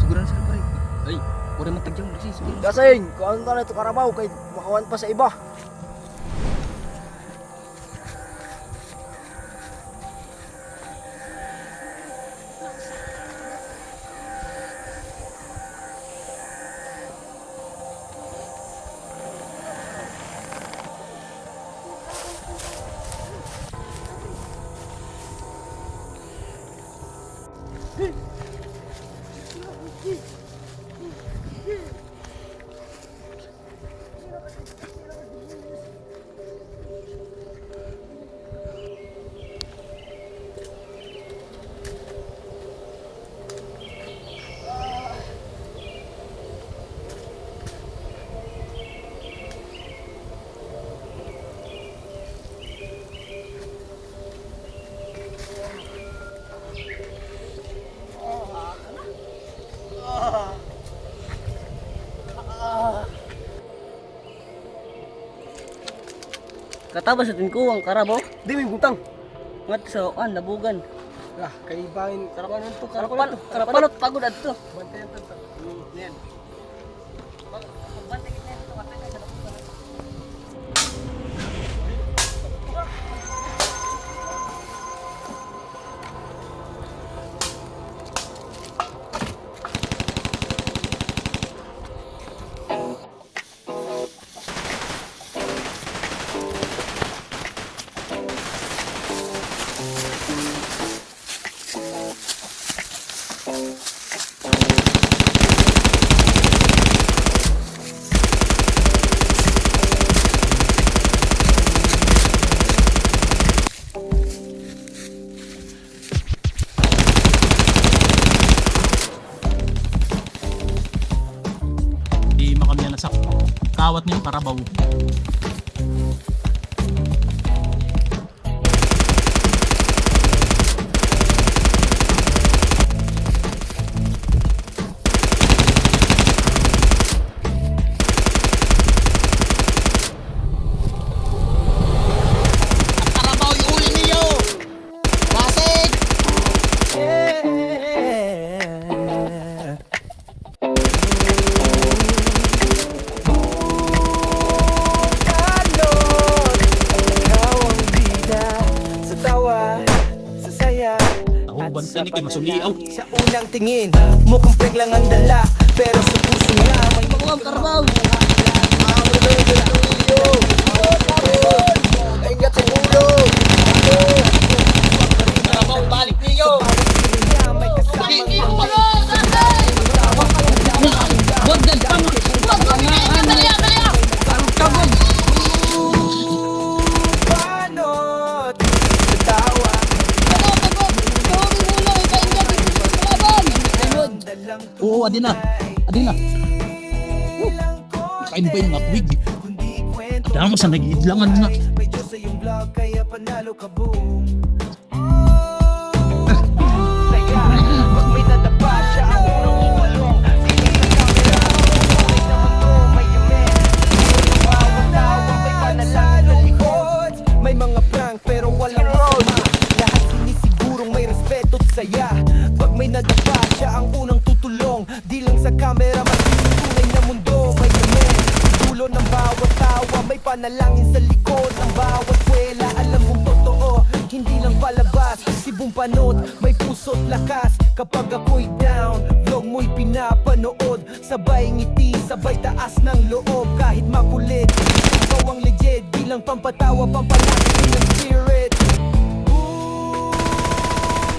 Siguro na sila pare. Ay, wala man tagyang kasi siguro. Kasing, kuhaan ka na ito karabaw kay makawan pa sa iba. Katabas natin ko ang karabaw. Di may butang. Ngat sa labugan. Ah, kay bangin. Karapanon to, karapanot pagod adto. Bantayan to. Yan. Di makamya na sa kawat niyo karabaw. Karabaw yung uli niyo. Basig. Tahuban ka ni kay masuliaw. Sa unang tingin, mukhang preg lang ang dala, pero sa puso niya may Pagawang karabaw. Ingat sa ulo. Karabaw balik niyo. niya may kasama. Wag dal pa mo. Panot sa tawa, dalang Oo, adi na. Adi na. tulang ko. Kain ba yung mga tuwig? Kundi kwento, Dahil mo sa nag-iidlangan na. may Diyos sa iyong vlog, kaya panalo ka boom. Saya, pag may natapa siya ang unang umalong. Sinig sa camera, may naman to, may yamen. Ang bawat tawa, may panalalo likod. May mga prank pero walang masama. Lahat sinisigurong may respeto at saya. Pag may nadapa siya ang unang tutulong. Di lang sa camera, tunay na mundo, may yamen. Dulo ng bawat tawa, may panalangin sa likod ng bawat kwela. Alam kong totoo, hindi lang palabas. Sibong panot, may puso't lakas. Kapag ako'y down, vlog mo'y pinapanood. Sabay ngiti, sabay taas ng loob. Kahit makulit, ikaw ang legit. Di lang pampatawa, pampalaki ng spirit.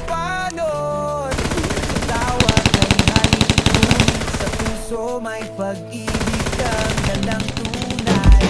Panot, tawa ng halikuan. Sa puso may pag-ibig kang dalang tunay.